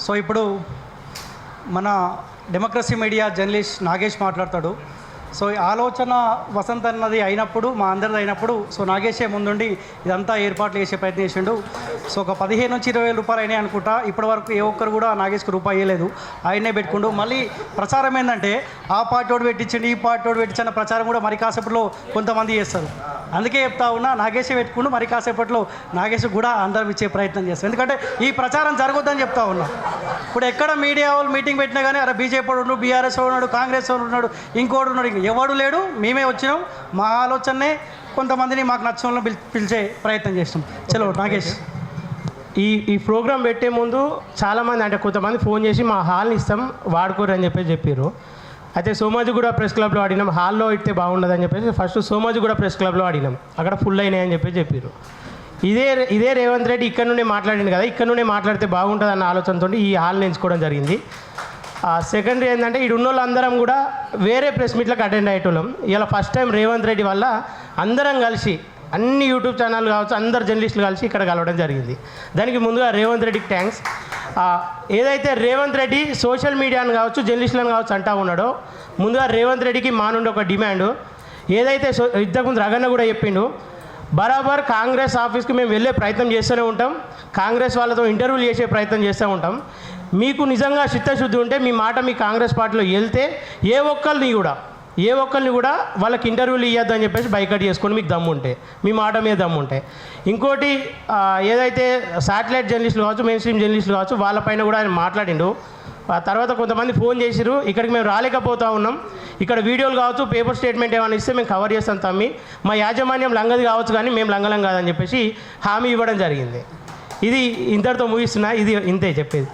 So ఇప్పుడు మన democracy media journalist Nagesh మాట్లాడతాడు. సో ఈ ఆలోచన వసంత్ అన్నది అయినప్పుడు, మా అందరిది అయినప్పుడు, సో నాగేషే ముందుండి ఇదంతా ఏర్పాట్లు చేసే ప్రయత్నం చేసిండు. సో ఒక 15 నుంచి 20 వేల రూపాయలు అయినాయి అనుకుంటా. ఇప్పటి వరకు ఏ ఒక్కరు కూడా నాగేష్కి రూపాయి ఇవ్వలేదు, ఆయనే పెట్టుకుండు. మళ్ళీ ప్రచారం ఏంటంటే ఆ పార్టీ వాడు పెట్టించండి, ఈ పార్టీ వాడు పెట్టించిన ప్రచారం కూడా మరి కాసేపట్లో కొంతమంది చేస్తారు. అందుకే చెప్తా ఉన్నా, నాగేషే పెట్టుకుండు, మరి కాసేపట్లో నాగేష్ కూడా అందరం ఇచ్చే ప్రయత్నం చేస్తారు. ఎందుకంటే ఈ ప్రచారం జరగొద్దని చెప్తా ఉన్నా. ఇప్పుడు ఎక్కడ మీడియా వాళ్ళు మీటింగ్ పెట్టినా కానీ అరే బీజేపీ వాడు ఉన్నాడు, బీఆర్ఎస్ వాడు ఉన్నాడు, కాంగ్రెస్ వాడు ఉన్నాడు, ఇంకోడు ఉన్నాడు, ఎవడు లేడు, మేమే వచ్చినాం, మా ఆలోచననే కొంతమందిని మాకు నచ్చిన వాళ్ళని పిలిచే ప్రయత్నం చేస్తాం. చలో నాగేష్. ఈ ప్రోగ్రాం పెట్టే ముందు చాలామంది అంటే కొంతమంది ఫోన్ చేసి మా హాల్ని ఇస్తాం వాడుకోరు అని చెప్పారు. అయితే సోమాజిగూడ ప్రెస్ క్లబ్లో ఆడినాం, హాల్లో ఇస్తే బాగుండదని చెప్పేసి ఫస్ట్ సోమాజిగూడ ప్రెస్ క్లబ్లో ఆడినాం, అక్కడ ఫుల్ అయినాయని చెప్పారు. ఇదే రేవంత్ రెడ్డి ఇక్కడ నుండే మాట్లాడింది కదా, ఇక్కడ నుండే మాట్లాడితే బాగుంటుంది అన్న ఆలోచనతో ఈ హాల్ని ఎంచుకోవడం జరిగింది. సెకండరీ ఏంటంటే ఇక్కడ ఉన్న వాళ్ళందరం కూడా వేరే ప్రెస్ మీట్లకు అటెండ్ అయ్యేటోళ్ళం. ఇలా ఫస్ట్ టైం రేవంత్ రెడ్డి వల్ల అందరం కలిసి అన్ని యూట్యూబ్ ఛానల్ కావచ్చు, అందరు జర్నలిస్టులు కలిసి ఇక్కడ కలవడం జరిగింది. దానికి ముందుగా రేవంత్ రెడ్డికి థ్యాంక్స్. ఏదైతే రేవంత్ రెడ్డి సోషల్ మీడియాను కావచ్చు, జర్నలిస్టులను కావచ్చు అంటా ఉన్నాడో, ముందుగా రేవంత్ రెడ్డికి మా నుండి ఒక డిమాండు. ఏదైతే ఇంతకుముందు రగన్న కూడా చెప్పిండు, బరాబర్ కాంగ్రెస్ ఆఫీస్కి మేము వెళ్ళే ప్రయత్నం చేస్తూనే ఉంటాం, కాంగ్రెస్ వాళ్ళతో ఇంటర్వ్యూలు చేసే ప్రయత్నం చేస్తూ ఉంటాం. మీకు నిజంగా చిత్తశుద్ధి ఉంటే మీ మాట మీ కాంగ్రెస్ పార్టీలో వెళ్తే ఏ ఒక్కరిని కూడా వాళ్ళకి ఇంటర్వ్యూలు ఇవ్వద్దు అని చెప్పేసి బైకట్ చేసుకొని మీకు దమ్ము ఉంటే, మీ మాట మీద దమ్ము ఉంటే. ఇంకోటి ఏదైతే శాటిలైట్ జర్నలిస్టులు కావచ్చు, మెయిన్ స్ట్రీమ్ జర్నలిస్టులు కావచ్చు, వాళ్ళపైన కూడా ఆయన మాట్లాడిండు. తర్వాత కొంతమంది ఫోన్ చేసిరు, ఇక్కడికి మేము రాలేకపోతూ ఉన్నాం, ఇక్కడ వీడియోలు కావచ్చు, పేపర్ స్టేట్మెంట్ ఏమైనా ఇస్తే మేము కవర్ చేస్తాం తమ్మి, మా యాజమాన్యం లంగది కావచ్చు కానీ మేము లంగలం కాదని చెప్పేసి హామీ ఇవ్వడం జరిగింది. ఇది ఇంతటితో ముగిస్తున్నా, ఇది ఇంతే చెప్పేది.